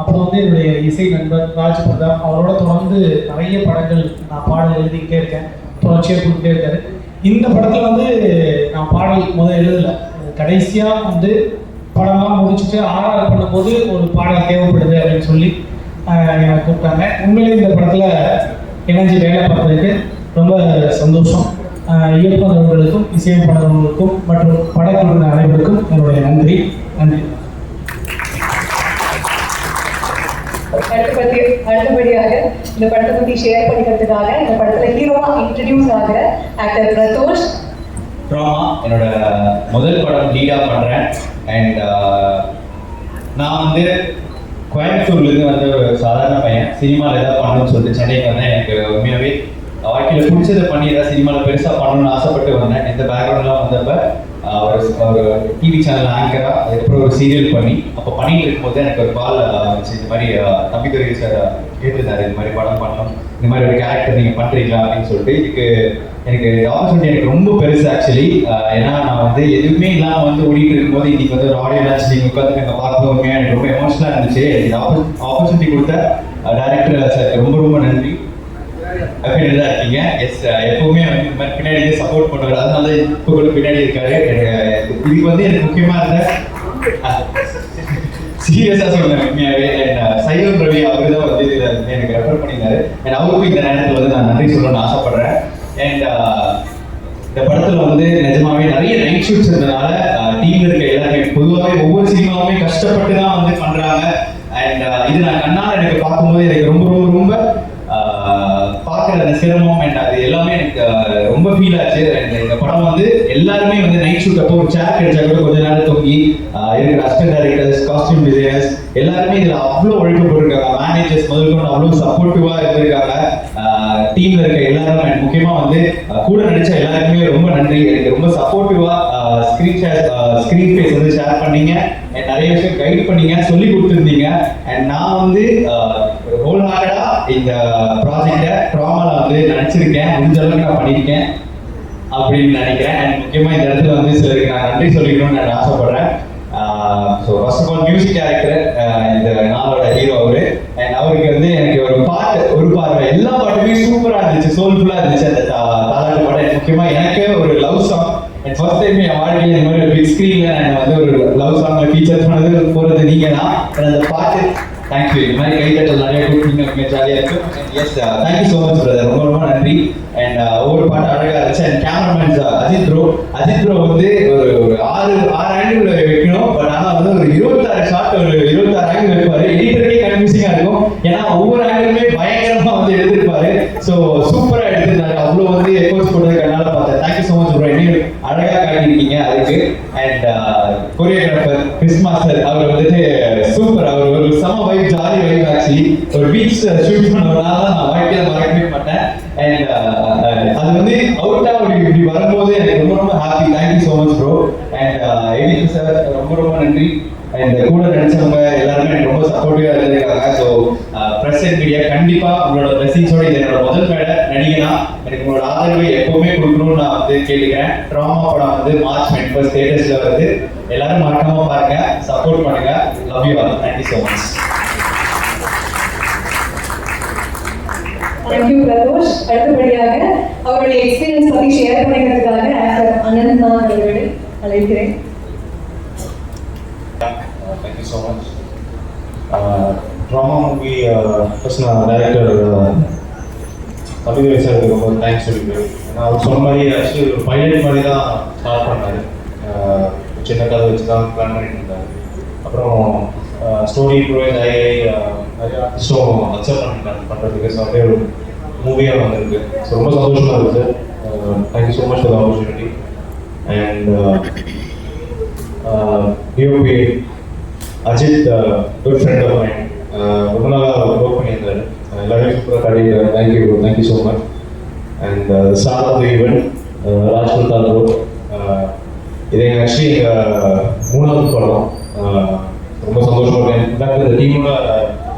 அப்புறம் வந்து என்னுடைய இசை நண்பர் ராஜ் பிரதாப், அவரோட தொடர்ந்து நிறைய படங்கள் நான் பாடல் எழுதிக்கிட்டே இருக்கேன், தொடர்ச்சியாக கொடுத்துட்டே இருக்காரு. இந்த படத்தில் வந்து நான் பாடல் முதல் எழுதலை, கடைசியாக வந்து படம்லாம் முடிச்சுட்டு ஆர்ஆர் பண்ணும்போது ஒரு பாடல் தேவைப்படுது அப்படின்னு சொல்லி எனக்கு கூப்பிட்டாங்க. உண்மையிலே இந்த படத்தில் இணைஞ்சு வேலை பார்த்ததுக்கு ரொம்ப சந்தோஷம். இயக்குநர்களுக்கும் இசையமைப்பாளர்களுக்கும் மற்றும் படக்குழு அனைவருக்கும் என்னுடைய நன்றி. அடுத்தபடியாக இந்த படத்தை பற்றி ஷேர் பண்ணிக்கிறதுக்காக இந்த படத்தில் ஹீரோவா இன்ட்ரடியூஸ் ஆகிற ஆக்டர் பிரதோஷ். ட்ராமா என்னோட முதல் படம் லீடாக பண்ணுறேன். அண்ட் நான் வந்து கோயம்புத்தூர்லேருந்து வந்து ஒரு சாதாரண பையன், சினிமாவில் எதாவது பண்ணணும்னு சொல்லிட்டு சென்னைக்கு வந்தேன். எனக்கு உண்மையாகவே வாழ்க்கையில் பிடிச்சதை பண்ணி ஏதாவது சினிமாவில் பெருசாக பண்ணணும்னு ஆசைப்பட்டு வந்தேன். இந்த பேக்ரவுண்ட்லாம் வந்தப்போ ஒரு டிவி சேனல் ஆங்கராக, அதுக்கப்புறம் ஒரு சீரியல் பண்ணி அப்போ பண்ணிட்டு இருக்கும்போது எனக்கு ஒரு கால் வந்துச்சு. இந்த மாதிரி தம்பிதுரை சார் கேட்டிருந்தாரு, இந்த மாதிரி படம் பண்ணணும், இந்த மாதிரி ஒரு கேரக்டர் நீங்கள் பண்ணுறீங்களா அப்படின்னு சொல்லிட்டு. இதுக்கு எனக்கு ஆப்பர்ச்சுனிட்டி எனக்கு ரொம்ப பெருசு ஆக்சுவலி. ஏன்னா நான் வந்து எதுவுமே இல்லாமல் வந்து ஓடிட்டு இருக்கும்போது இன்னைக்கு வந்து ஒரு ஆடியோ லான்ச் நீங்கள் உட்காந்து நாங்கள் பார்க்கும்போது எனக்கு ரொம்ப எமோஷனலாக இருந்துச்சு. எனக்கு ஆப்பர்ச்சுனிட்டி கொடுத்த டைரக்டர் சார் ரொம்ப ரொம்ப நன்றி. அப்படின்னு தான் இருக்கீங்க. எஸ், எப்பவுமே வந்து இந்த மாதிரி பின்னாடியே சப்போர்ட் பண்ணுவார், அதனால இப்போ கூட பின்னாடி இருக்காரு. இதுக்கு வந்து எனக்கு முக்கியமாக இருந்த சீரியஸாக சொல்லுவேன் உண்மையாகவே, சைவம் ரவி அவரு தான் வந்து இதில் எனக்கு ரெஃபர் பண்ணியிருந்தாரு. அண்ட் அவருக்கும் இந்த நேரத்தில் வந்து நான் நன்றி சொல்லணும்னு ஆசைப்படுறேன். அண்ட் இந்த படத்தில் வந்து நிஜமாவே நிறைய நைட் ஷூட்ஸ் இருந்ததுனால டீமில் இருக்க எல்லாருமே பொதுவாகவே ஒவ்வொரு சினிமாவுமே கஷ்டப்பட்டு தான் வந்து பண்ணுறாங்க. அண்ட் இது நான் கண்ணால் எனக்கு பார்க்கும்போது எனக்கு ரொம்ப ரொம்ப ரொம்ப பார்க்குற அந்த சிரமம் அண்ட் அது எல்லாமே எனக்கு ரொம்ப ஃபீல் ஆச்சு. இந்த படம் வந்து எல்லாருமே வந்து நைட் ஷூட் அப்போ ஒரு சேர் கிடைச்சா கூட கொஞ்ச நேரம் தொங்கி இருக்கிற அசிஸ்டன்ட் டைரக்டர்ஸ், காஸ்டியூம் டிசைனர்ஸ் எல்லாருமே இதில் அவ்வளோ உழைப்பு போட்டிருக்காங்க. மேனேஜர்ஸ் முதல் கொண்டு அவ்வளோ சப்போர்ட்டிவாக இருந்திருக்காங்க. டீமில் இருக்க எல்லாரும் அண்ட் முக்கியமாக வந்து கூட நடித்த எல்லாருக்குமே ரொம்ப நன்றி. எனக்கு ரொம்ப சப்போர்ட்டிவாக ஸ்க்ரீன் ஸ்பேஸ் வந்து ஷேர் பண்ணீங்க அண்ட் நிறைய விஷயம் கைட் பண்ணீங்க, சொல்லி கொடுத்துருந்தீங்க. அண்ட் நான் வந்து ஹோல் ஹார்ட்டடா இந்த ப்ராஜெக்டை ட்ராமாவில் வந்து நினச்சிருக்கேன், முடிஞ்ச அளவுக்கு நான் பண்ணியிருக்கேன் அப்படின்னு நினைக்கிறேன். அண்ட் முக்கியமாக இந்த இடத்துல வந்து சிலருக்கு நான் நன்றி சொல்லிக்கணும்னு நான் ஆசைப்படுறேன். So first of all music director இந்த நாளோட ஹீரோ அவரு. அண்ட் அவருக்கு வந்து எனக்கு ஒரு பார்வை எல்லா பாட்டுமே சூப்பராக இருந்துச்சு, சோல்ஃபுல்லாக இருந்துச்சு. அந்த தாலாட்டு பாட்டு முக்கியமாக எனக்கு ஒரு love song. And first time என் வாழ்க்கையில் இந்த மாதிரி ஒரு பிக் ஸ்க்ரீனில் நான் வந்து ஒரு லவ் சாங்கில் ஃபீச்சர் பண்ணது போகிறது நீங்கள் தான். அந்த பாட்டு தேங்க்யூ. இந்த மாதிரி கைத்தட்டல் நிறைய கொடுத்தீங்க, ஜாலியாக இருக்கும். Yes, thank you so much brother, ரொம்ப ரொம்ப நன்றி. அண்ட் ஒவ்வொரு பாட்டு அழகாக இருந்துச்சு. அண்ட் கேமராமேன் அஜித் ப்ரோ வந்து ஒரு ஆறு ஆங்கிள் வைக்கணும். பட் ஆனால் வந்து ஒரு 26 ஷாட், ஒரு 26 ஆங்கிள் வைப்பாரு. எடிட்டருக்கே கன்ஃபியூசிங்காக இருக்கும், ஏன்னா ஒவ்வொரு ஆங்கிளுமே பயங்கரமாக வந்து எடுத்திருப்பாரு. ஸோ சூப்பராக எடுத்திருந்தாரு. அவ்வளோ வந்து எஃபோர்ட்ஸ் போட்டதுக்கு என்னால் பார்த்தேன். தேங்க்யூ ஸோ மச் ப்ரோ, என்னையும் அழகாக காட்டியிருக்கீங்க அதுக்கு. அண்ட் கொரியோகிராஃபர் கிறிஸ் மாஸ்டர், அவர் வந்துட்டு சூப்பர், அவர் ஒரு சம வைப், ஜாலி வைப். ஆக்சுவலி ஒரு பீச் ஷூட் பண்ணவனால தான் நான் வாழ்க்கையில மறக்கவே மாட்டேன். அண்ட் அது வந்து அவுட்டா இப்படி வரும்போது எனக்கு ரொம்ப ரொம்ப happy. Thank you so much bro. And editor sir ரொம்ப ரொம்ப நன்றி. அண்ட் கூட நினைச்சவங்க எல்லாருமே எனக்கு ரொம்ப சப்போர்ட்டிவா இருந்திருக்காங்க. ஸோ பிரஸ் அண்ட் மீடியா கண்டிப்பா உங்களோட பிளஸிங்ஸோட இது என்னோட முதல் மேடை நடிகனா எனக்கு உங்களோட ஆதரவை எப்பவுமே கொடுக்கணும்னு நான் வந்து கேட்டுக்கிறேன். ட்ராமா படம் வந்து மார்ச் 21 தியேட்டர்ஸ்ல வருது. எல்லாரும் மறக்காம பாருங்க, சப்போர்ட் பண்ணுங்க. Love you all. Thank you so much. Thank you Pradosh. அடுத்தபடியாக அவருடைய எக்ஸ்பீரியன்ஸ் பற்றி ஷேர் பண்ணிக்கிறதுக்காக ஆக்டர் அனந்த் நான் அவர்களை அழைக்கிறேன். Thank you so much. Drama movie first நான் டைரக்டர் தம்பிதுரை சாருக்கு ரொம்ப தேங்க்ஸ் சொல்லிக்கிறேன். ஏன்னா அவர் சொன்ன மாதிரி ஆக்சுவலி ஒரு பைலட் மாதிரி தான் ஸ்டார்ட் பண்ணார். சின்ன கதை வச்சு தான் பிளான் பண்ணிட்டு இருந்தார். அப்புறம் ஸ்டோரி ப்ரொவைஸ் ஆகி நிறைய ஆர்டிஸ்டும் அக்செப்ட் பண்ணிட்டாங்க பண்ணுறதுக்கு. ஸோ அப்படியே ஒரு மூவியாக வந்திருக்கு. ஸோ ரொம்ப சந்தோஷமாக இருக்குது. Thank you so much for the opportunity. And DOP Ajith, good friend of mind, ரொம்ப நாளாக ஒர்க் பண்ணியிருந்தாரு. எல்லாருமே சூப்பராக காட்டியிருக்காரு. Thank you so much. And star of the event Raj Pratap bro. இது எங்கள் ஆக்சுவலி எங்கள் 3வது படம். ரொம்ப சந்தோஷமாக இருக்கேன். இன்ஃபேக்ட் இந்த டீமோட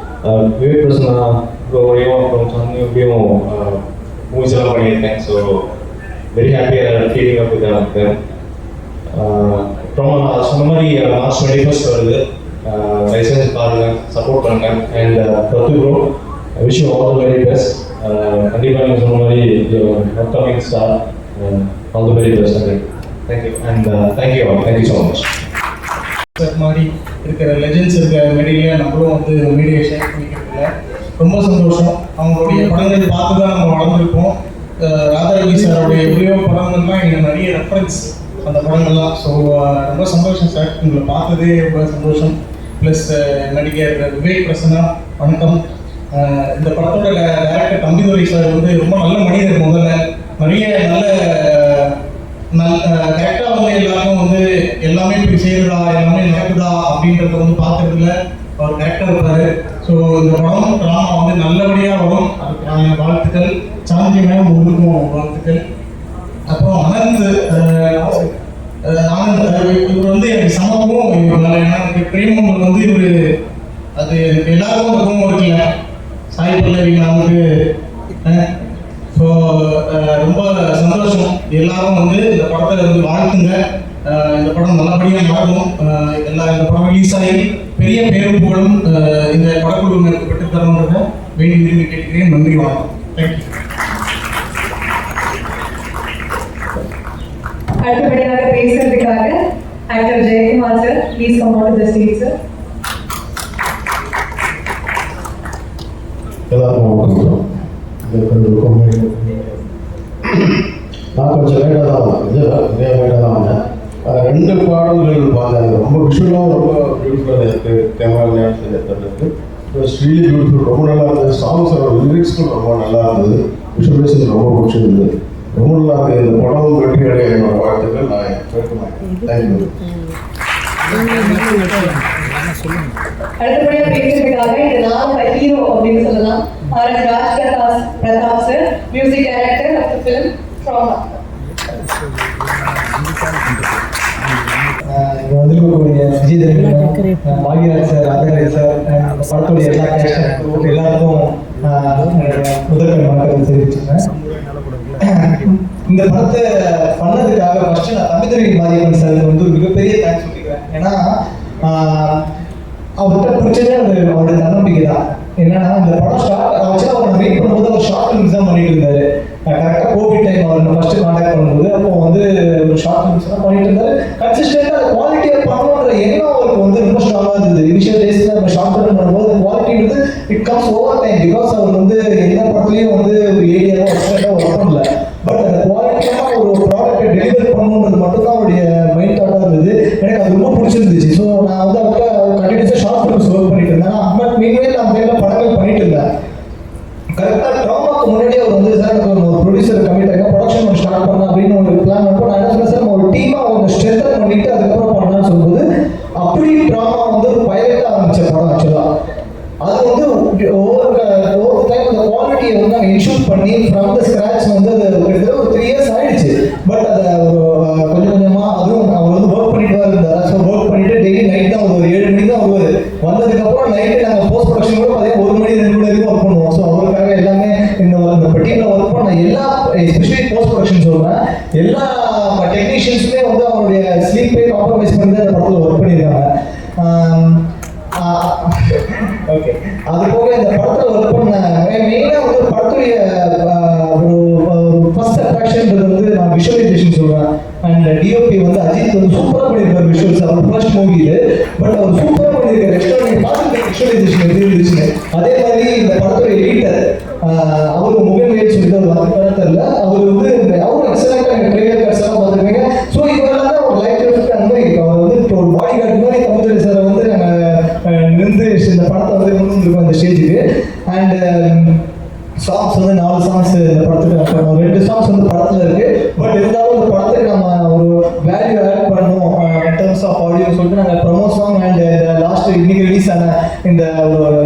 விவேக் பிரசன்னா ப்ரோவையும் அப்புறம் சன்னியும் மூவிஸ் எல்லாம் பண்ணியிருக்கேன். ஸோ வெரி ஹாப்பியாக ஃபீலிங் அப் வித் ப்ரோமோ நான் சொன்ன மாதிரி மார்ச் 21 வருது. தயவுசெஞ்சு பாருங்கள், சப்போர்ட் பண்ணுங்கள். And பிரத்து bro, I wish you all the very best. கண்டிப்பாக நீங்கள் சொன்ன மாதிரி upcoming star, all the very best. Thank you and thank you so much. Sir மாதிரி இருக்கிற லெஜெண்ட்ஸ் இருக்கிற மீடியா நம்மளும் வந்து மீடியா ஷேர் பண்ணிக்கிறதுல ரொம்ப சந்தோஷம். அவங்களுடைய படங்கள் பார்த்து தான் நம்ம வளர்ந்துருக்கோம். ராதாரவி சாரோடைய எவ்வளோ படங்கள்லாம் எங்களுக்கு நிறைய ரெஃபரன்ஸ் அந்த படங்கள்லாம். ஸோ ரொம்ப சந்தோஷம் சார், உங்களை பார்த்ததே ரொம்ப சந்தோஷம். ப்ளஸ் நடிகர் விவேக் பிரசன்னா, வணக்கம். இந்த படத்தோட டைரக்டர் தம்பிதுரை சார் வந்து ரொம்ப நல்ல மனிதர். முதல்ல நிறைய கரெக்டாக வந்து எல்லாருக்கும் வந்து எல்லாமே இப்படி செய்யறதா, எல்லாமே நடக்குதா அப்படின்றத வந்து பார்க்கறதுல அவர் கரெக்டாக இருப்பாரு. ஸோ இந்த படம் ட்ராமா வந்து நல்லபடியாக வரும், அதுக்கான வாழ்த்துக்கள். சாந்தி மேம் உங்களுக்கும் வாழ்த்துக்கள். அப்புறம் ஆனந்த் இவர் வந்து எனக்கு சமக்கும். ஏன்னா எனக்கு பிரேமங்கள் வந்து இவர் அது எல்லாருக்கும் இருக்கும் இருக்குல்ல, சாய் பல்லவி நமக்கு. ஸோ ரொம்ப சந்தோஷம். எல்லாரும் வந்து இந்த படத்தை வந்து வாழ்த்துங்க. இந்த படம் நல்லபடியாக நடக்கும். இந்த படம் ரிலீஸ் ஆகி பெரிய பேரும் புகழும் இந்த படக்குழு எனக்கு பெற்றுத்தரணுன்றதை வேண்டி விரும்பி கேட்கிறேன். நன்றி, வணக்கம். தேங்க்யூ. அடுத்தபடியாக பேசுறதுக்காக actor Jayakumar sir, please come on to the stage sir. எல்லாருக்கும் வணக்கம். நான் கொஞ்சம் லேட்டாக தான் வந்தேன், நிறைய லேட்டாக தான் வந்தேன். 2 பாடல்கள் பார்த்தேன், ரொம்ப விஷுவலாகவும் ரொம்ப பியூட்டிஃபுல்லாக இருக்குது. கேமரா லேண்ட்ஸ் எடுத்துருக்கு, இட்ஸ் ரியலி பியூட்டிஃபுல். ரொம்ப நல்லா இருந்தது. சாங்ஸோட லிரிக்ஸ்க்கும் ரொம்ப நல்லா இருந்தது. விஷுவலைசேஷன் ரொம்ப பிடிச்சிருந்தது. ரொம்ப நல்லா இருக்குது. இந்த படம் வெற்றி அடைய என்னோட வாழ்த்துக்கள். நான் கேட்க தேங்க்யூ. அடுத்தபடியாக பேசுறதுக்காக இந்த நாளோட ஹீரோ அப்படின்னு சொல்லலாம், R S. Raj Pratap sir, music director of the film drama. இங்கே வந்திருக்கக்கூடிய விஜய் தேவன், பாக்யராஜ் சார், ராதாரவி சார், படத்துடைய எல்லா கேரக்டர் எல்லாருக்கும் முதற்கண் வணக்கத்தை தெரிவிச்சுக்கிறேன். இந்த படத்தை பண்ணதுக்காக ஃபர்ஸ்ட் நான் தம்பிதுரை மாரியப்பன் சாருக்கு வந்து ஒரு மிகப்பெரிய தேங்க்ஸ் சொல்லிக்கிறேன். ஏன்னா அவர்கிட்ட பிடிச்சதே அவருடைய தன்னம்பிக்கை தான். என்னன்னா இந்த படம் ஸ்டார்ட் ஆக்சுவலாக அவர் வெயிட் பண்ணும்போது அவர் ஷார்ட் ஃபிலிம்ஸ் தான் பண்ணிட்டு இருந்தாரு. கரெக்டாக கோவிட் டைம் அவர் ஃபர்ஸ்ட் கான்டாக்ட் பண்ணும்போது அப்போ வந்து ஒரு ஷார்ட் ஃபிலிம்ஸ் தான் பண்ணிட்டு இருந்தாரு. கன்சிஸ்டன்ட்டாக அந்த குவாலிட்டியாக பண்ணணுன்ற எண்ணம் அவருக்கு வந்து ரொம்ப ஸ்ட்ராங்காக இருந்தது. இனிஷியல் டேஸில் நம்ம ஷார்ட் ஃபிலிம் பண்ணும்போது அந்த குவாலிட்டின்றது it comes over time. Because அவர் வந்து எந்த படத்துலையும் வந்து ஒரு ஏரியாவும் எக்ஸ்ட்ராக்டாக ஒர்க் பண்ணல. பட் அந்த குவாலிட்டியான ஒரு ப்ராடக்ட்டை டெலிவர் பண்ணணுன்றது மட்டும்தான் அவருடைய மைண்ட் தாட்டாக இருந்தது. எனக்கு அது ரொம்ப பிடிச்சிருந்துச்சு. ஸோ நான் வந்து அவர்கிட்ட கண்டினியூஸாக ஷார்ட் ஃபிலிம்ஸ் ஒர்க் பண்ணிட்டு இருந்தேன். பட் மீன்வேல் நான் வேலை படங்கள் பண்ணிட்டு இருந்தேன். கரெக்டாக ட்ராமாவுக்கு முன்னாடி அவர் வந்து சார் எனக்கு ஒரு ப்ரொடியூசர் கமிட் ஆகினா ப்ரொடக்ஷன் ஒன்று ஸ்டார்ட் பண்ணலாம் அப்படின்னு ஒரு பிளான் பண்ணப்போ நான் என்ன சொன்னேன், சார் ஒரு டீமாக அவங்க ஸ்ட்ரென்தன் பண்ணிட்டு அதுக்கப்புறம் பண்ணலாம்னு சொல்லும்போது அப்படி ட்ராமா வந்து ஒரு பைலட்டாக ஆரம்பிச்ச படம். ஆக்சுவலாக அது வந்து ஒவ்வொரு டைம் அந்த குவாலிட்டியை வந்து நாங்கள் இன்ஷூர் பண்ணி ஃப்ரம் த ஸ்க்ராட்ச் வந்து அது கிட்டத்தட்ட ஒரு 3 years ஆயிடுச்சு. பட் அதை கொஞ்சம் கொஞ்சமாக அதுவும் அவர் வந்து ஒர்க் பண்ணிட்டு தான் இருந்தார். ஸோ ஒர்க் பண்ணிட்டு டெய்லி நைட் தான் ஒரு 7 மணிக்கு தான் வருவார். வந்ததுக்கப்புறம் நைட்டு நாங்கள் போஸ்ட் ப்ரொடக்ஷன் கூட பார்த்தீங்கன்னா 1 மணி 2 மணி வரைக்கும் ஒர்க் பண்ணுவோம். ஸோ அவருக்காக எல்லாமே இந்த டீமில் ஒர்க் பண்ண எல்லா எஸ்பெஷலி போஸ்ட் ப்ரொடக்ஷன் சொல்கிறேன், எல்லா டெக்னீஷியன்ஸுமே வந்து அவருடைய ஸ்லீப்பை காம்ப்ரமைஸ் பண்ணி தான் இந்த படத்தில் ஒர்க் பண்ணியிருக்காங்க. ஓகே, அது போக இந்த படத்தில் ஒர்க் பண்ண மெயினாக வந்து படத்துடைய ஃபர்ஸ்ட் அட்ராக்ஷன்ன்றது வந்து நான் விஷுவலைசேஷன் சொல்கிறேன். அண்ட் டிஓபி வந்து அஜித் வந்து சூப்பராக பண்ணியிருக்காரு விஷுவல்ஸ் அவர் ஃபர்ஸ்ட் மூவியில். பட் அவர் சூப்பராக பண்ணியிருக்காரு. ஆக்சுவலாக நீங்கள் பார்த்துருக்க விஷுவலைசேஷன் எப்படி இருந்துச்சுன்னு. அதே மாதிரி இந்த படத்துடைய எடிட்டர் அவருக்கு முகமேல் சொல்லிட்டு அவர் வந்து தெரியல, அவர் வந்து அவரும் எக்ஸலண்டாக எங்கள் ட்ரெய்லர் கட்ஸ் எல்லாம் பார்த்துருப்பீங்க. ஸோ இதெல்லாம் தான் ஒரு லைட் எஃபெக்ட் அந்த மாதிரி அவர் வந்து இப்போ ஒரு பாடி கார்டு மாதிரி தம்பிதுரை சாரை வந்து நாங்கள் நின்று இந்த படத்தை வந்து கொண்டு வந்திருக்கோம் அந்த ஸ்டேஜுக்கு. அண்ட் சாங்ஸ் வந்து 4 songs இந்த படத்துக்கு 2 songs வந்து படத்தில் இருக்கு. பட் இருந்தாலும் இந்த படத்துக்கு நம்ம ஒரு வேல்யூ ஆட் பண்ணணும் இன் டர்ம்ஸ் ஆஃப் ஆடியோ சொல்லிட்டு நாங்கள் ப்ரமோ சாங் அண்ட் லாஸ்ட் இன்னைக்கு ரிலீஸ் ஆன இந்த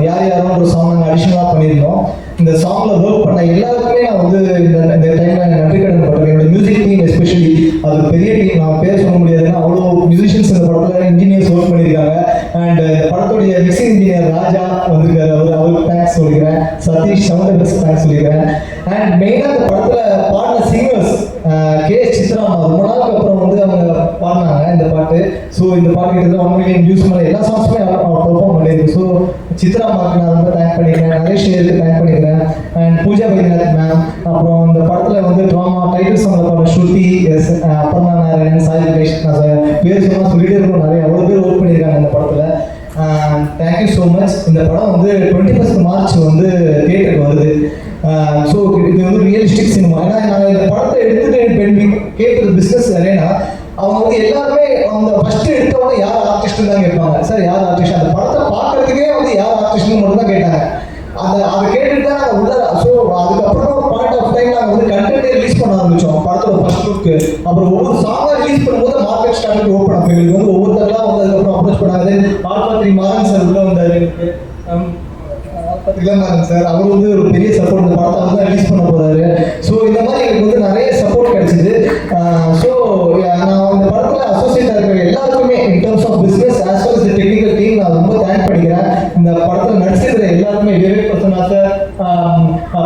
யாரோன்ற ஒரு சாங் நாங்கள் அடிஷனலாக பண்ணியிருந்தோம். இந்த சாங்ல ஒர்க் பண்ண எல்லாருக்குமே நான் வந்து இந்த டைம்ல நன்றி கடன் பண்றேன். என்னோட மியூசிக் டீம் எஸ்பெஷலி அது பெரிய டீம், நான் பேர் சொல்ல முடியாதுன்னா அவ்வளோ மியூசிஷியன்ஸ் இந்த படத்தில் இன்ஜினியர்ஸ் ஒர்க் பண்ணியிருக்காங்க. அண்ட் படத்துடைய மிக்சிங் இன்ஜினியர் ராஜா வந்திருக்காரு, அவருக்கு தேங்க்ஸ். சொல்லிக்கிறேன். சதீஷ் சவுண்ட் எஃபெக்ட்ஸ் தேங்க்ஸ் சொல்லிக்கிறேன். அண்ட் மெயினாக இந்த படத்தில் பாடின சிங்கர்ஸ் கே சித்ராமா ரொம்ப நாளுக்கு அப்புறம் வந்து அவங்க பாடினாங்க இந்த பாட்டு. ஸோ இந்த பாட்டு கிட்ட 1 மில்லியன் வியூஸ் மேலே எல்லா சாங்ஸுமே அவர் பெர்ஃபார்ம் பண்ணியிருக்கு. ஸோ சித்ராமாவுக்கு நான் ரொம்ப தேங்க் பண்ணிக்கிறேன், நரேஷ் ஐயருக்கு தேங்க் பண்ணிக்கிறேன், அண்ட் பூஜா வைத்தியநாத் மேம். அப்புறம் இந்த படத்தில் வந்து ட்ராமா டைட்டில் சாங்கில் பாடுற ஸ்ருதி, அப்பர்ணா நாராயணன், சாய் கிருஷ்ண, நான் பேர் சொன்னால் சொல்லிட்டே இருக்கோம், நிறைய அவ்வளோ பேர் ஒர்க் பண்ணியிருக்காங்க இந்த படத்தில். Thank you so much. இந்த படம் வந்து 21 மார்ச் வந்து தியேட்டருக்கு வருது. ஸோ இது வந்து ரியலிஸ்டிக் சினிமா. ஏன்னா நாங்கள் இந்த படத்தை எடுத்துகிட்டு கேட்டது பிஸ்னஸ் அரேனா, அவங்க வந்து எல்லாருமே அந்த ஃபர்ஸ்ட் எடுத்தவொடனே யார் ஆர்டிஸ்ட்னு தான் கேட்பாங்க. சார் யார் ஆர்டிஸ்ட், அந்த படத்தை பார்க்கறதுக்கே வந்து யார் ஆர்டிஸ்ட்னு மட்டும் தான் கேட்டாங்க. அதை கேட்டுட்டு தான் நாங்கள் உள்ள. ஸோ அதுக்கப்புறம் ஒரு பாயிண்ட் ஆஃப் டைம் நாங்கள் வந்து கண்டென்ட்டே ரிலீஸ் பண்ண ஆரம்பித்தோம் படத்தோட ஃபர்ஸ்ட் லுக்கு. அப்புறம் ஒவ்வொரு சாங்காக ரிலீஸ் பண்ணும்போது மார்க்கெட் ஸ்டார்ட் ஓப்பன் ஆகும். எங்களுக்கு வந்து ஒவ்வொருத்தரெல்லாம் வந்து அதுக்கப்புறம் அப்ரோச் பண்ணாது. ஆல்பா மாறன் சார் உள்ள வந்தார். எனக்கு மாறன் சார் அவர் வந்து ஒரு பெரிய சப்போர்ட், இந்த படத்தை வந்து ரிலீஸ் பண்ண போறாரு. ஸோ இந்த மாதிரி எனக்கு வந்து நிறைய சப்போர்ட் கிடைச்சிது. ஸோ நான் இந்த படத்தில் அசோசியேட் இருக்கிற எல்லாருக்குமே in terms of business as well as technical team நான் ரொம்ப தேங்க் பண்ணிக்கிறேன். இந்த படத்தில் நடிச்சிருக்கிற எல்லாருமே விவேக் பிரசன்னா சார்,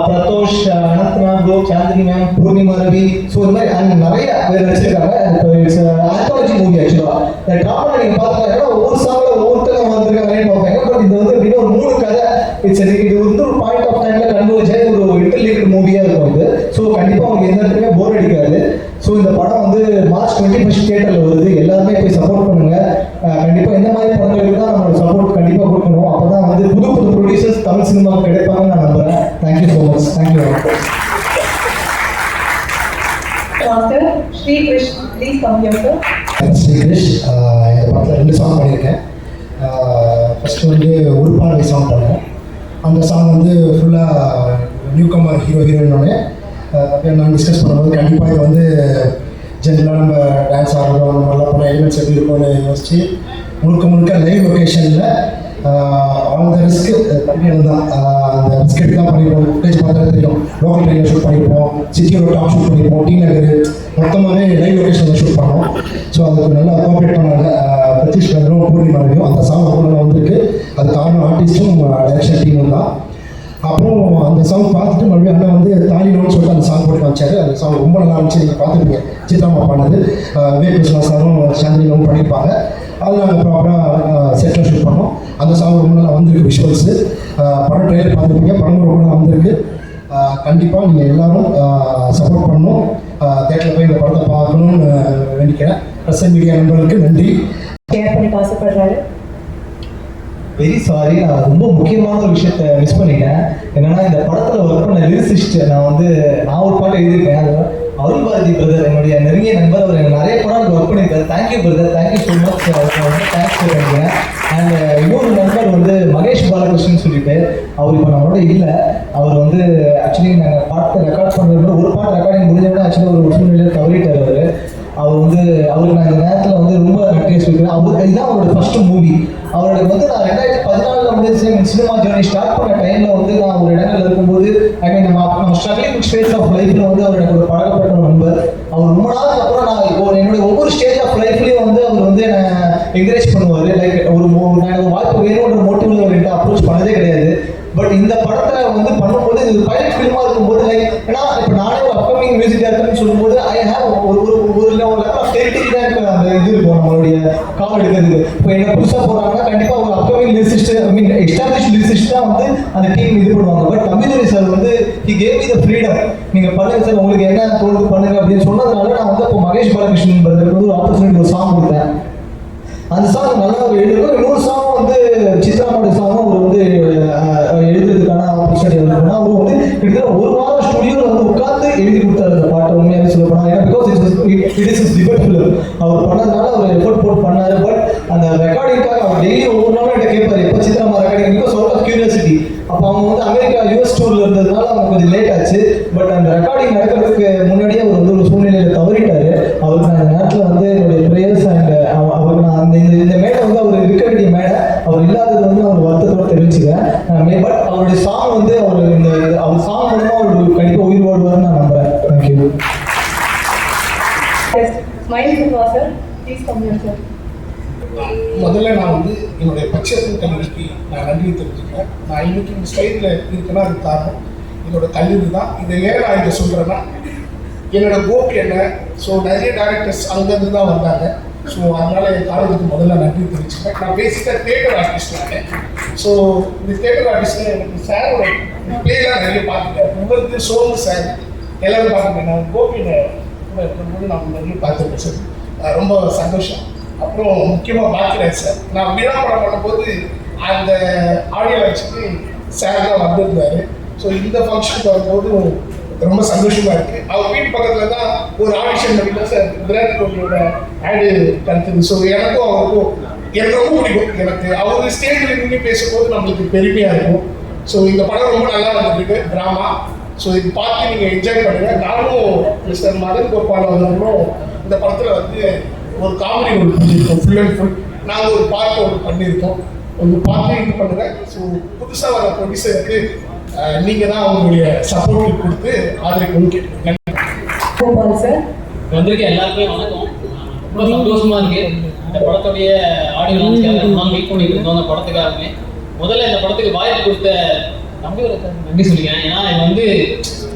பிரதோஷ், அனந்த்னா bro, Chandini ma'am, Poornima Ravi, so இந்த மாதிரி நிறைய பேர் நடிச்சிருக்காங்க. இட்ஸ் ஆந்தாலஜி மூவி ஆக்சுவலாக. இந்த ட்ராமா நீங்கள் பார்த்தீங்கன்னா ஒவ்வொரு சாங்கில் ஒவ்வொருத்தங்க வந்திருக்காங்க பார்ப்பாங்க. பட் இது வந்து எப்படின்னா ஒரு 3 கதை. இது வந்து ஒரு பாயிண்ட் ஆஃப் டைம்ல கன்வர்ஜ் ஆகி ஒரு இன்டர்லிங்க்டு மூவியாக இருக்கும் இது. ஸோ கண்டிப்பாக அவங்க எந்த இடத்துலையுமே போர் அடிக்காது. ஸோ இந்த படம் வந்து மார்ச் 21 தியேட்டரில் வருது. எல்லாருமே போய் சப்போர்ட் பண்ணுங்க. கண்டிப்பாக இந்த மாதிரி படங்களுக்கு தான் நம்மளோட சப்போர்ட் கண்டிப்பாக கொடுக்கணும். அப்போ தான் வந்து புது புது ப்ரொடியூசர்ஸ் தமிழ் சினிமாவுக்கு கிடைப்பாங்கன்னு நான் நம்புறேன். Thank you so much. Thank you. Master Sri Krish, please come here sir. Sri Krish, இந்த படத்தில் 2 சாங் பண்ணியிருக்கேன். ஃபஸ்ட்டு வந்து ஒரு பார்வை சாங் பண்ணேன். அந்த சாங் வந்து ஃபுல்லாக நியூ கமர் ஹீரோயினோடனே நான் டிஸ்கஸ் பண்ணும்போது கண்டிப்பாக இது வந்து ஜென்ரலாக நம்ம டான்ஸ் ஆடுறோம் அந்த மாதிரிலாம் பண்ண எலிமெண்ட்ஸ் எப்படி இருக்கும்னு யோசிச்சு முழுக்க லைவ் லொக்கேஷனில் ஆன் த ரிஸ்க்கு பண்ணிட்டு தான் அந்த ரிஸ்க் தான் பண்ணியிருப்போம். ஃபுட்டேஜ் பார்த்தா தெரியும். லோக்கல் ட்ரெயினில் ஷூட் பண்ணியிருப்போம், சிட்டியோட டாப் ஷூட் பண்ணியிருப்போம், டி நகர் மொத்தமாகவே லைவ் லொக்கேஷனில் ஷூட் பண்ணோம். ஸோ அதுக்கு நல்லா கோஆப்ரேட் பண்ணாங்க பிரதீஷ் பேரும் பூர்ணிமாரையும். அந்த சாங் ரொம்ப வந்திருக்கு. அது காரணம் ஆர்டிஸ்ட்டும் டைரக்ஷன் டீமும் தான். அப்புறம் அந்த சாங் பார்த்துட்டு மறுபடியும் அண்ணன் வந்து தாலினோன்னு சொல்லிட்டு அந்த சாங் போட்டு காமிச்சாரு. அந்த சாங் ரொம்ப நல்லா இருந்துச்சு. நீங்கள் பார்த்துருப்பீங்க, சித்ராமா பாடினது. விவேக் பிரசன்னா சாரும் சாந்தினியும் பண்ணியிருப்பாங்க. அது நாங்கள் ப்ராப்பராக செட்டில் ஷூட் பண்ணோம். அந்த சாங் ரொம்ப நல்லா வந்திருக்கு. விஷுவல்ஸு படம் ட்ரெயிலர் பார்த்துருப்பீங்க. படமும் ரொம்ப நல்லா வந்திருக்கு. கண்டிப்பாக நீங்கள் எல்லோரும் சப்போர்ட் பண்ணணும். தேட்டரில் போய் இந்த படத்தை பார்க்கணும்னு வேண்டிக்கிறேன். பிரசன் மீடியா நண்பர்களுக்கு நன்றி. ஷேர் பண்ணி ஆசைப்படுறாரு. வெரி சாரி, நான் ரொம்ப முக்கியமான ஒரு விஷயத்த மிஸ் பண்ணிட்டேன். என்னன்னா இந்த படத்தில் ஒர்க் பண்ண லிரிசிஸ்ட் நான் ஒரு பாட்டு எழுதியிருக்கேன். அது அருள் பாரதி பிரதர், என்னுடைய நெருங்கிய நண்பர். அவர் எனக்கு நிறைய படம் ஒர்க் பண்ணியிருக்காரு. Thank you brother, thank you so much. Thanks நினைக்கிறேன். அண்ட் இன்னொரு நண்பர் வந்து மகேஷ் பாலகிருஷ்ணன் சொல்லிட்டு, அவர் இப்போ நம்மளோட இல்லை. அவர் வந்து ஆக்சுவலி நாங்கள் பாட்டு ரெக்கார்ட் பண்ணுறது ஒரு பாட்டு ரெக்கார்டிங் முடிஞ்சோடனே ஆக்சுவலி ஒரு சூழ்நிலையில் தவறிட்டார். அவர் வந்து அவருக்கு நான் இந்த நேரத்தில் வந்து ரொம்ப நன்றியை சொல்லிக்கிறேன். அவருக்கு இதுதான் அவரோட ஃபர்ஸ்ட் மூவி. அவருக்கு வந்து நான் 2014 வந்து சினிமா ஜேர்னி ஸ்டார்ட் பண்ண டைமில் வந்து நான் ஒரு இடத்துல இருக்கும்போது நம்ம ஸ்ட்ரகிளிங் ஸ்டேஜ் ஆஃப் லைஃப்பில் வந்து அவர் எனக்கு ஒரு பழக்கப்பட்ட நண்பர். அவர் ரொம்ப நாளுக்கு அப்புறம் நான் இப்போ என்னுடைய ஒவ்வொரு ஸ்டேஜ் ஆஃப் லைஃப்லையும் வந்து அவர் வந்து என்னை என்கரேஜ் பண்ணுவார். லைக் நான் ஒரு வாய்ப்பு வேணுன்ற மோட்டிவில் அவர்கிட்ட அப்ரோச் பண்ணதே கிடையாது. பட் இந்த படத்தை வந்து பண்ணும்போது இது பைலட் ஃபிலிமாக இருக்கும்போது லைக் ஏன்னா இப்போ நானே ஒரு அப்கமிங் மியூசிக் டேரக்டர்னு சொல்லும்போது ஐ ஹேவ் ஒரு லெவல் ஆஃப் டெரிட்டரி தான் எனக்கு அந்த இது இருக்கும் நம்மளுடைய கால் எடுக்கிறதுக்கு. இப்போ என்ன புதுசாக போகிறாங்கன்னா கண்டிப்பாக ஒரு அப்கமிங் லிரிசிஸ்ட் எஸ்டாப்ளிஷ் லிரிசிஸ்ட் தான் வந்து அந்த டீம் இது பண்ணுவாங்க. பட் தம்பிதுரை சார் வந்து he gave me the freedom. நீங்கள் பண்ணுங்க சார், உங்களுக்கு என்ன தோணுது பண்ணுங்க அப்படின்னு சொன்னதுனால நான் வந்து இப்போ மகேஷ் பாலகிருஷ்ணன் பிரதருக்கு வந்து ஒரு ஆப்பர்ச்சுனிட்டி ஒரு சாங் கொடுத்தேன். அந்த சாங் நல்லா எழுதுறோம். இன்னொரு சாங் வந்து சித்ராமாவோட சாங்கும் அவர் வந்து எழுதுறதுக்கான ஆப்பர்ச்சுனிட்டி இருக்குன்னா அவர் வந்து கிட்டத்தட்ட ஒரு வாரம் ஸ்டுடியோவில் வந்து உட்காந்து எழுதி கொடுத்தாரு அந்த பாட்டை. உண்மையாக சொல்ல போனால் ஏன்னா because it is debut film அவர் பண்ணதுனால அவர் எஃபர்ட் போட்டு பண்ணாரு. பட் அந்த ரெக்கார்டிங்காக அவர் டெய்லி ஒவ்வொரு நாளும் என்கிட்ட கேட்பாரு எப்போ சித்ராமா recording, because out of curiosity. அப்போ அவங்க வந்து அமெரிக்கா US டூரில் இருந்ததுனால அவங்க கொஞ்சம் லேட் ஆச்சு. பட் அந்த ரெக்கார்டிங் நடக்கிறதுக்கு முன்னாடியே அவர் வந்து ஒரு சூழ்நிலையில் தவறிட்டாரு. அவருக்கு நான் அந்த நேரத்தில் வந்து என்னுடைய ப்ரேயர்ஸ் அண்ட் அவருக்கு நான் அந்த இந்த மேடை வந்து அவர் இருக்க வேண்டிய மேடை அவர் இல்லாதது வந்து அவர் வருத்தத்தோடு தெரிவிச்சுக்கிறேன். பட் அவருடைய சாங் வந்து அவர் சாங் மூலமாக அவர் கண்டிப்பாக உயிர் வாழ்வார்னு நான் நம்புறேன். Thank you. Smile Siva sir, please come here sir. முதல்ல நான் வந்து என்னுடைய பச்சையப்பன் கல்லூரிக்கு நான் நன்றி தெரிஞ்சுக்கிறேன். நான் இன்னைக்கு இந்த ஸ்டைலில் இருக்குன்னா அதுக்கு காரணம் என்னோட கல்லூரி தான். இதை ஏன் நான் இதை சொல்கிறேன்னா, என்னோட கோப் என்ன, ஸோ நிறைய டேரக்டர்ஸ் அங்கேருந்து தான் வந்தாங்க. ஸோ அதனால் என் காலேஜுக்கு முதல்ல நன்றி தெரிவிச்சுக்கிறேன். நான் பேசிக்காக தேட்டர் ஆர்டிஸ்ட் நான். ஸோ இந்த தேட்டர் ஆர்டிஸ்ட்டில் எனக்கு சாரோட பிளேலாம் நிறைய பார்த்துட்டேன். உங்களுக்கு சோமு சார் எல்லாரும் பார்த்துட்டேன். நான் கோபியை கூட இருக்கும்போது நான் நிறைய பார்த்துருக்கேன் சார். ரொம்ப சந்தோஷம். அப்புறம் முக்கியமாக பார்க்குறேன் சார், நான் விழா படம் பண்ணும்போது அந்த ஆடியோ வச்சுட்டு சார் தான் வந்திருந்தார். ஸோ இந்த ஃபங்க்ஷனுக்கு வரும்போது ரொம்ப சந்தோஷமாக இருக்குது. அவர் வீட்டு பக்கத்தில் தான் ஒரு ஆடிஷன் பண்ணிக்கலாம் சார், விராட் கோலியோட ஆடு கருத்துது. ஸோ எனக்கும் அவருக்கும் எனக்கு ரொம்ப பிடிக்கும். எனக்கு அவர் ஸ்டேஜில் நின்று பேசும்போது நம்மளுக்கு பெருமையாக இருக்கும். ஸோ இந்த படம் ரொம்ப நல்லா வந்துருக்கு, ட்ராமா. ஸோ இது பார்த்து நீங்கள் என்ஜாய் பண்ணுங்கள். நானும் மிஸ்டர் மதன் கோபால் அவர்களும் இந்த படத்தில் வந்து ஒரு காமெடி ஒன்று பண்ணியிருக்கோம். ஃபுல் அண்ட் ஃபுல் நாங்கள் ஒரு பார்ட் ஒன்று பண்ணியிருக்கோம். ஒரு பார்த்து இது பண்ணுங்கள். ஸோ புதுசாக வர ப்ரொடியூசருக்கு நீங்கள் தான் அவங்களுடைய சப்போர்ட் கொடுத்து ஆதரிக்கணும்னு கேட்குறேன். கோபால் சார் வந்திருக்க எல்லாருக்குமே வணக்கம். ரொம்ப சந்தோஷமா இருக்கு. இந்த படத்துடைய ஆடியோ லான்ச்காக ரொம்ப நாள் வெயிட் பண்ணிட்டு இருந்தோம். அந்த படத்துக்காகவே முதல்ல இந்த படத்துக்கு வாய்ப்பு கொடுத்த நன்றி சொல்லிக்கிறேன். ஏன்னா இது வந்து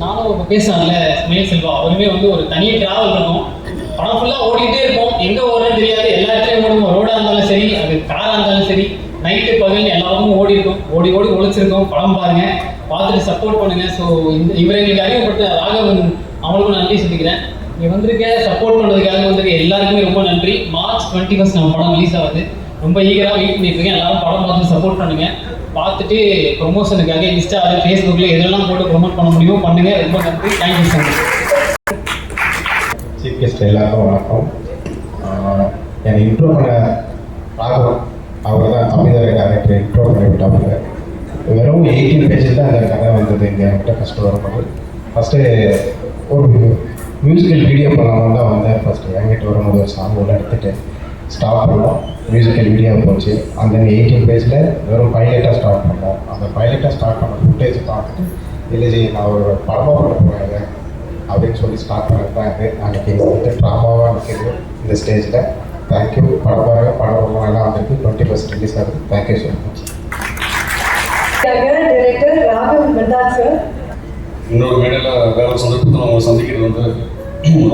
நானும் பேசுறேன்ல, ஸ்மைல் செல்வா அவருமே வந்து ஒரு தனியாக டிராவல் இருக்கும். படம் ஃபுல்லாக ஓடிட்டே இருப்போம், எங்கே ஓடுறதுன்னு தெரியாது. எல்லா இடத்துலையும் ஓடுவோம். ரோடாக இருந்தாலும் சரி, அது காராக இருந்தாலும் சரி, நைட்டு பகல் எல்லாருக்கும் ஓடி இருக்கும், ஓடி ஒழிச்சிருக்கோம். படம் பாருங்க, பார்த்துட்டு சப்போர்ட் பண்ணுங்க. ஸோ இவரை எங்களுக்கு அறிமுகப்படுத்த ராகவன் அவங்களுக்கும் நன்றி சொல்லிக்கிறேன். இங்கே வந்திருக்க சப்போர்ட் பண்ணுறதுக்காக வந்திருக்க எல்லாருக்குமே ரொம்ப நன்றி. மார்ச் 21 நம்ம படம் ரிலீஸ் ஆகுது. ரொம்ப ஈகராக வெயிட் பண்ணிட்டு இருக்கேன். எல்லாரும் படம் பார்த்து சப்போர்ட் பண்ணுங்க. பார்த்துட்டு ப்ரொமோஷனுக்காக இன்ஸ்டா ஃபேஸ்புக்கில் எதெல்லாம் போட்டு ப்ரொமோட் பண்ண முடியுமோ பண்ணுங்க. ரொம்ப நன்றி. Thank you so much. Chief guest எல்லாருக்கும் வணக்கம். என்னை இன்ட்ரோ பண்ண ராகவன் அவர் தான் தமிழக டேரக்டர் இன்ட்ரோ பண்ணி விட்டாங்க. வெறும் 18 பேஜில் தான் அந்த கதை வந்தது. இங்கே என்கிட்ட ஃபஸ்ட்டு வரும்போது ஃபஸ்ட்டு ஒரு மியூசிக்கல் வீடியோ பண்ணலாம்னு தான் வந்தேன். ஃபஸ்ட்டு என்கிட்ட வரும்போது ஒரு சாங் ஒன்று எடுத்துகிட்டு ஸ்டார்ட் பண்ணோம். மியூசிக்கல் வீடியோ போச்சு. அந்த 18 பேஜில் வெறும் பைலட்டாக ஸ்டார்ட் பண்ணோம். அந்த பைலட்டாக ஸ்டார்ட் பண்ண ஃபுட்டேஜ் பார்த்துட்டு இல்லை நான் ஒரு படமாக பண்ண போகிறேன் அப்படின்னு சொல்லி ஸ்டார்ட் பண்ணது தான் இது. அன்றைக்கி வந்து ட்ராமாவாக நிற்கிது இந்த ஸ்டேஜில். தேங்க்யூ. படம் பாருங்க, படம் ரொம்ப நல்லா வந்திருக்கு. 20% ரிலீஸ் ஆகுது. Thank you so much. Director Raghavan Pratap sir. இன்னொரு மேடையில் வேற ஒரு சந்தர்ப்பத்தை நம்ம சந்திக்கிறது வந்து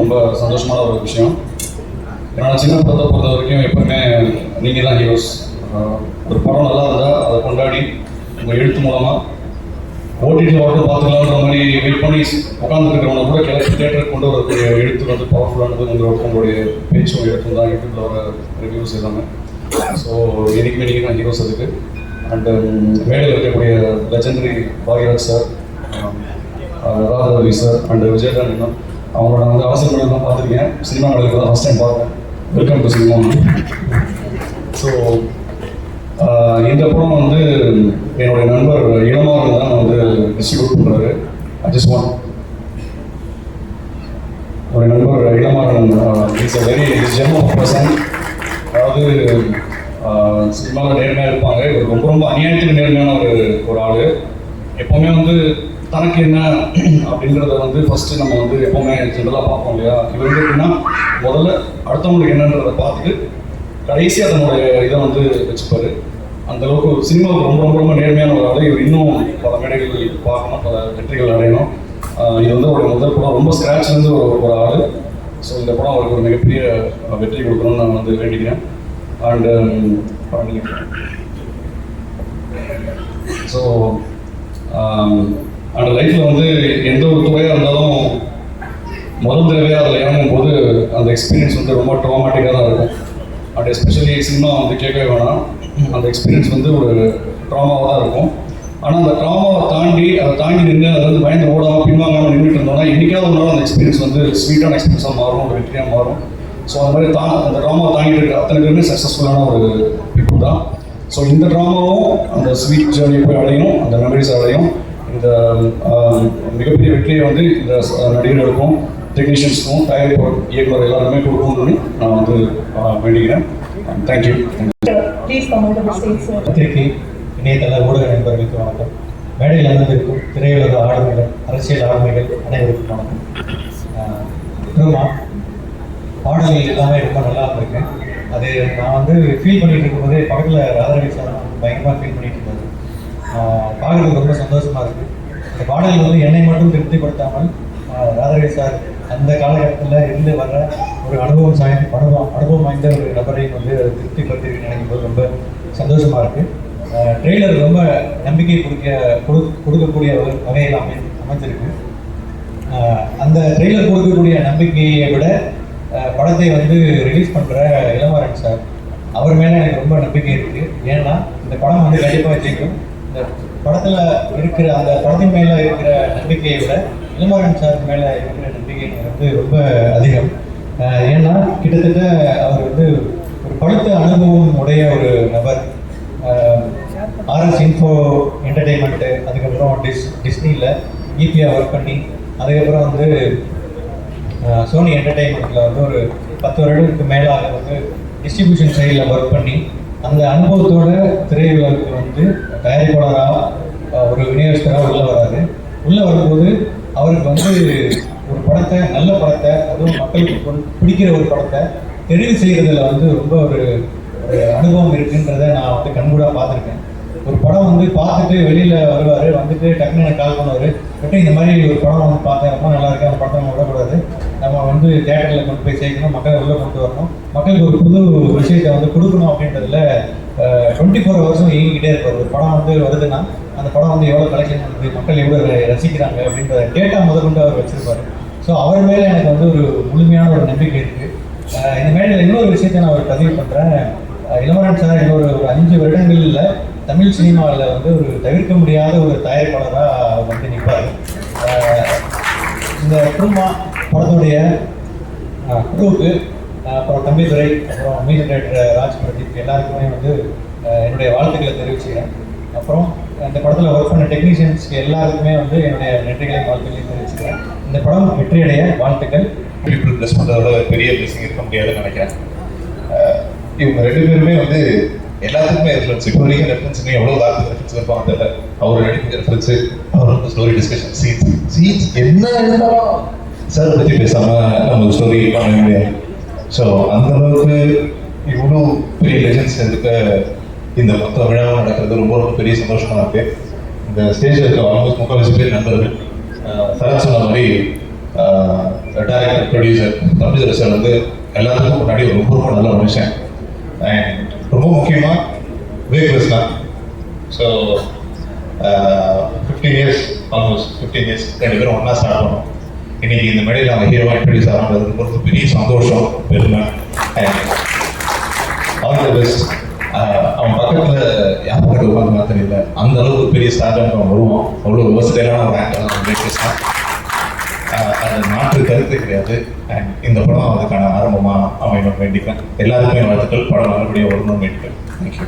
ரொம்ப சந்தோஷமான ஒரு விஷயம். ஏன்னா சின்ன படத்தை பொறுத்த வரைக்கும் எப்பவுமே நீங்கள் தான் ஹீரோஸ். ஒரு படம் நல்லா இருந்தால் அதை கொண்டாடி உங்கள் எழுத்து மூலமாக ஓடிடி வாட்டர் பார்த்துக்கலான்ற மாதிரி வெயிட் பண்ணி உட்காந்துருக்கிறவங்க கூட கிளம்பி தேட்டருக்கு கொண்டு வரக்கூடிய எழுத்து வந்து பவர்ஃபுல்லானது. உங்களுடைய பேச்சும் எழுத்தும் தான் யூடியூப்பில் வர ரிவ்யூஸ் எல்லாமே. ஸோ எனக்குமே நீங்கள் தான் ஹீரோஸ் அதுக்கு. அண்டு மேடையில் இருக்கக்கூடிய legendary Bhagyaraj sir, Raghavi sir and Vijayakanth இன்னும் அவங்களோட நான் வந்து அவசர மேடம் தான் பார்த்துருக்கேன். சினிமா மேடையில் தான் ஃபஸ்ட் டைம் பார்க்குறேன். Welcome to cinema. ஸோ இந்த படம் வந்து என்னுடைய நண்பர் இளமாறன் தான் வந்து டிஸ்ட்ரிபியூட் பண்ணுறாரு. ஜஸ்ட் ஒன் ஒரு நண்பர் Ilamaran it's a very gem of person. அதாவது சினிமாவில் நேர்மையாக இருப்பாங்க. இவர் ரொம்ப ரொம்ப அநியாயத்துக்கு நேர்மையான ஒரு ஆள். எப்போவுமே வந்து தனக்கு என்ன அப்படின்றத வந்து ஃபஸ்ட்டு நம்ம வந்து எப்போவுமே ஜென்ரலாக பார்ப்போம் இல்லையா. இவர் வந்து எப்படின்னா முதல்ல அடுத்தவங்களுக்கு என்னன்றதை பார்த்துட்டு கடைசியாக தன்னுடைய இதை வந்து வச்சுப்பார். அந்தளவுக்கு ஒரு சினிமாவுக்கு ரொம்ப ரொம்ப ரொம்ப நேர்மையான ஒரு ஆள். இவர் இன்னும் பல மேடைகள் பார்க்கணும், பல வெற்றிகள் அடையணும். இது வந்து அவருடைய முதல் படம். ரொம்ப ஸ்க்ராட்ச்லேருந்து ஒரு ஆள். ஸோ இந்த படம் அவருக்கு ஒரு மிகப்பெரிய வெற்றி கொடுக்கணும்னு நான் வந்து வேண்டிக்கிறேன். அண்டு ஸோ அந்த லைஃப்பில் வந்து எந்த ஒரு துறையாக இருந்தாலும் முதல் தடவையாக அதில் இறங்கும் போது அந்த எக்ஸ்பீரியன்ஸ் வந்து ரொம்ப ட்ராமாட்டிக்காக தான் இருக்கும். அண்ட் எஸ்பெஷலி சினிமா வந்து கேட்கவே வேணாம், அந்த எக்ஸ்பீரியன்ஸ் வந்து ஒரு ட்ராமாவாக தான் இருக்கும். ஆனால் அந்த ட்ராமாவை அதை தாண்டி நின்று அதை வந்து பயந்து ஓடாமல் பின்வாங்காமல் நின்றுட்டு இருந்தோம்னா என்றைக்காவது ஒரு நாள் அந்த எக்ஸ்பீரியன்ஸ் வந்து ஸ்வீட்டான எக்ஸ்பீரியன்ஸாக மாறும், ஒரு வெற்றியாக மாறும். ஸோ அந்த மாதிரி அந்த ட்ராமாவை தாங்கிட்டு இருக்க அத்தனை பேருமே சக்ஸஸ்ஃபுல்லான ஒரு பீப்புள் தான். ஸோ இந்த ட்ராமாவும் அந்த ஸ்வீட் ஜேர்னியை போய் அடையும், அந்த மெமரிஸ் அடையும். இந்த மிகப்பெரிய வெற்றியை வந்து இந்த நடிகர்களுக்கும் டெக்னீஷியன்ஸ்க்கும் தயாரிப்பாளர் இயக்குனர் எல்லாருமே கொடுக்கணும்னு நான் வந்து வேண்டிக்கிறேன். தேங்க்யூ. பத்திரிகை இணையதள ஊடக நண்பர்களுக்கு வணக்கம். மேடையில் அமர்ந்திருக்கும் திரையுலக ஆளுமைகள், அரசியல் ஆளுமைகள் அனைவருக்கும் வணக்கம். அப்புறமா பாடல்கள் எல்லாமே ரொம்ப நல்லா இருந்திருக்கேன். அது நான் வந்து ஃபீல் பண்ணிட்டு இருக்கும்போதே பக்கத்தில் ராதாரவி சார் பயங்கரமாக ஃபீல் பண்ணிட்டு இருந்தாரு. பார்க்குறதுக்கு ரொம்ப சந்தோஷமாக இருக்குது. இந்த பாடல் வந்து என்னை மட்டும் திருப்திப்படுத்தாமல் ராதாரவி சார் அந்த காலகட்டத்தில் இருந்து வர ஒரு அனுபவம் வாய்ந்த ஒரு நபரையும் வந்து திருப்திப்படுத்திருக்கு நினைக்கும் போது ரொம்ப சந்தோஷமாக இருக்குது. ட்ரெய்லர் ரொம்ப நம்பிக்கை கொடுக்கக்கூடிய ஒரு வகையில் அமைஞ்சிருக்கு. அந்த ட்ரெய்லர் கொடுக்கக்கூடிய நம்பிக்கையை விட படத்தை வந்து ரிலீஸ் பண்ணுற இளமாறன் சார் அவர் மேலே எனக்கு ரொம்ப நம்பிக்கை இருக்குது. ஏன்னா இந்த படம் வந்து கண்டிப்பாக ஜெயிக்கும். இந்த படத்தில் இருக்கிற அந்த படத்தின் மேலே இருக்கிற நம்பிக்கையை விட இளமாறன் சார் மேலே இருக்கிற நம்பிக்கை வந்து ரொம்ப அதிகம். ஏன்னா கிட்டத்தட்ட அவர் வந்து ஒரு பழுத்த அனுபவம் உடைய ஒரு நபர். ஆர்எஸ் இன்ஃபோ என்டர்டெயின்மெண்ட்டு, அதுக்கப்புறம் டிஸ்னியில் ஈபியாக ஒர்க் பண்ணி, அதுக்கப்புறம் வந்து சோனி என்டர்டெயின்மெண்ட்டில் வந்து ஒரு 10 வருடத்துக்கு மேலாக வந்து டிஸ்ட்ரிபியூஷன் சைடில் ஒர்க் பண்ணி அந்த அனுபவத்தோட திரையுலகுக்கு வந்து தயாரிப்பாளராக ஒரு விநியோகஸ்தராக உள்ளே வரும்போது அவருக்கு வந்து ஒரு படத்தை, நல்ல படத்தை, அதுவும் மக்களுக்கு பிடிக்கிற ஒரு படத்தை தெரிவு செய்கிறதுல வந்து ரொம்ப ஒரு அனுபவம் இருக்குன்றதை நான் வந்து கண்கூடாக பார்த்துருக்கேன். ஒரு படம் வந்து பார்த்துட்டு வெளியில் வருவார், வந்துட்டு டக்குன்னு எனக்கு கால் பண்ணுவார், பட் இந்த மாதிரி ஒரு படம் வந்து பார்த்தேன், ரொம்ப நல்லா இருக்கு, அந்த படத்தை நம்ம விடக்கூடாது, நம்ம வந்து தேட்டரில் கொண்டு போய் சேர்க்கணும், மக்களை உள்ளே கொண்டு வரணும், மக்களுக்கு ஒரு புது விஷயத்தை வந்து கொடுக்கணும் அப்படின்றதுல 24 hours இயங்கிக்கிட்டே இருப்பார். ஒரு படம் வந்து வருதுன்னா அந்த படம் வந்து எவ்வளோ கலெக்ஷன் பண்ணுது, மக்கள் எவ்வளோ ரசிக்கிறாங்க அப்படின்ற டேட்டா முதற்கொண்டு அவர் வச்சிருப்பார். ஸோ அவர் மேலே எனக்கு வந்து ஒரு முழுமையான ஒரு நம்பிக்கை இருக்குது. இந்த மேடையில் இன்னொரு விஷயத்தை நான் ஒரு பதிவு பண்ணுறேன். இளமரன் சார் இன்னொரு 5 வருடங்களில் தமிழ் சினிமாவில் வந்து ஒரு தவிர்க்க முடியாத ஒரு தயாரிப்பாளராக வந்து நிற்பார். இந்த குடும்பா படத்துடைய குழுவுக்கு, அப்புறம் தம்பிதுரை, அப்புறம் மியூசிக் டைரக்டர் ராஜ் பிரதீப் எல்லாருக்குமே வந்து என்னுடைய வாழ்த்துக்களை தெரிவிச்சுக்கிறேன். அப்புறம் இந்த படத்தில் ஒர்க் பண்ண டெக்னீஷியன்ஸ்க்கு எல்லாருக்குமே வந்து என்னுடைய நன்றிகளையும் வாழ்த்துக்களையும் தெரிவிச்சுக்கிறேன். இந்த படம் வெற்றியடைய வாழ்த்துக்கள். பீப்புள் ப்ளஸ் பண்ணுறதோட பெரிய பிளஸிங் இருக்க முடியாதுன்னு நினைக்கிறேன். இவங்க 2 பேருமே வந்து எல்லாத்துக்குமே ரெஃபரன்ஸ். இப்போ வரைக்கும் ரெஃபரன்ஸ் எவ்வளோ வார்த்தை ரெஃபரன்ஸ் இருப்பாங்க தெரியல. அவர் நடிக்கிற ரெஃபரன்ஸு, அவர் ஸ்டோரி டிஸ்கஷன், சீன்ஸ் என்ன இருந்தாலும் சார் பற்றி பேசாமல் நம்ம ஸ்டோரி பண்ண முடியாது. ஸோ அந்த அளவுக்கு இவ்வளோ பெரிய லெஜன்ஸ் இருக்க இந்த மொத்த விழாவும் நடக்கிறது ரொம்ப ரொம்ப பெரிய சந்தோஷமாக இருக்குது. இந்த ஸ்டேஜில் இருக்க ஆல்மோஸ்ட் 3/4 பேர் நண்பர்கள். சரத் சொன்ன மாதிரி டைரக்டர், ப்ரொடியூசர் தம்பிதுரை சார் வந்து எல்லாத்துக்கும் முன்னாடி ரொம்ப ரொம்ப நல்ல மனுஷன். அண்ட் ரொம்ப முக்கியமாக விவேக் தான். ஸோ 15 years, ஆல்மோஸ்ட் 15 years 2 பேரும் ஒன்றா ஸ்டார்ட் பண்ணோம். இன்னைக்கு இந்த மேடையில் அவங்க ஹீரோவாக இன்ட்ரடியூஸ் ஆகிறது ரொம்ப பெரிய சந்தோஷம், பெருமை. And all the best. அவன் பக்கத்தில் யார் பக்கத்தில் உட்காந்து தெரியல, அந்த அளவுக்கு பெரிய ஸ்டார்ட் அவன் வருவான். அவ்வளோ விவசாயியான ஒரு ஆக்டர் தான் பேசுவான். அது மாற்று கருத்து கிடையாது. அண்ட் இந்த படம் அதுக்கான ஆரம்பமாக அமையணும் வேண்டிக்கிறேன். எல்லாருக்குமே வாழ்த்துக்கள். படம் நல்லபடியாக வரணும்னு வேண்டிக்கிறேன். தேங்க்யூ.